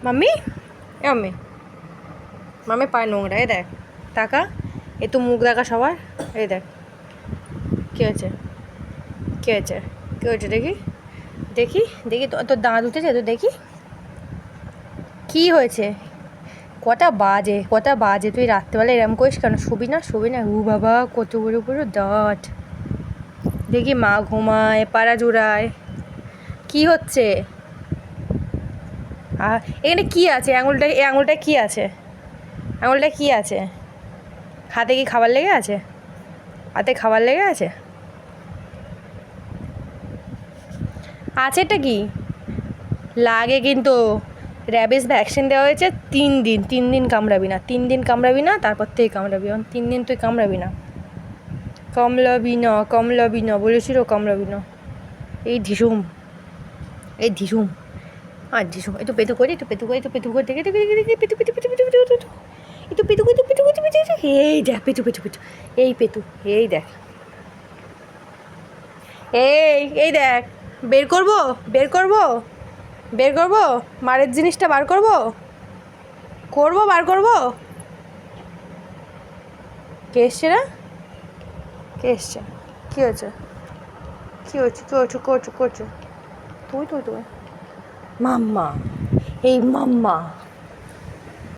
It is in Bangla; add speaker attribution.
Speaker 1: মাম্মি এ মাম্মি, মাম্মি পায়ে নোংরা, এ দেখ টাকা, এ তো মুখ দেখা সবার, এই দেখ কী হয়েছে, কী হয়েছে, কী হয়েছে দেখি, দেখি দেখি তোর দাঁত উঠেছে তো, দেখি কী হয়েছে, কটা বাজে তুই রাত্রেবেলা এরম করিস কেন, শুবি না, উ বাবা কত বড় বড় দাঁত, দেখি মা ঘুমায় পাড়া জোড়ায়, কী হচ্ছে, আর এখানে কী আছে, এই আঙুলটায় কী আছে, আঙুলটায় কী আছে, হাতে কি খাবার লেগে আছে, হাতে খাবার লেগে আছে, আছেটা কি লাগে কিন্তু, র্যাবিস ভ্যাকসিন দেওয়া হয়েছে 3 দিন কামড়াবি না, তারপর থেকে কামড়াবি, 3 দিন তুই কামড়াবি না, বলেছিল কামড়াবি না, এই ঢিসুম আর ঢিসুম, একটু পেতু করে দেখে এই দেখ পেতু, এই পেতু, এই দেখ, এই দেখ, বের করবো মারের জিনিসটা বার করবো, কে এসছে না, কে এসছে, কী হয়েছে, করছো তুই মাম্মা, এই মাম্মা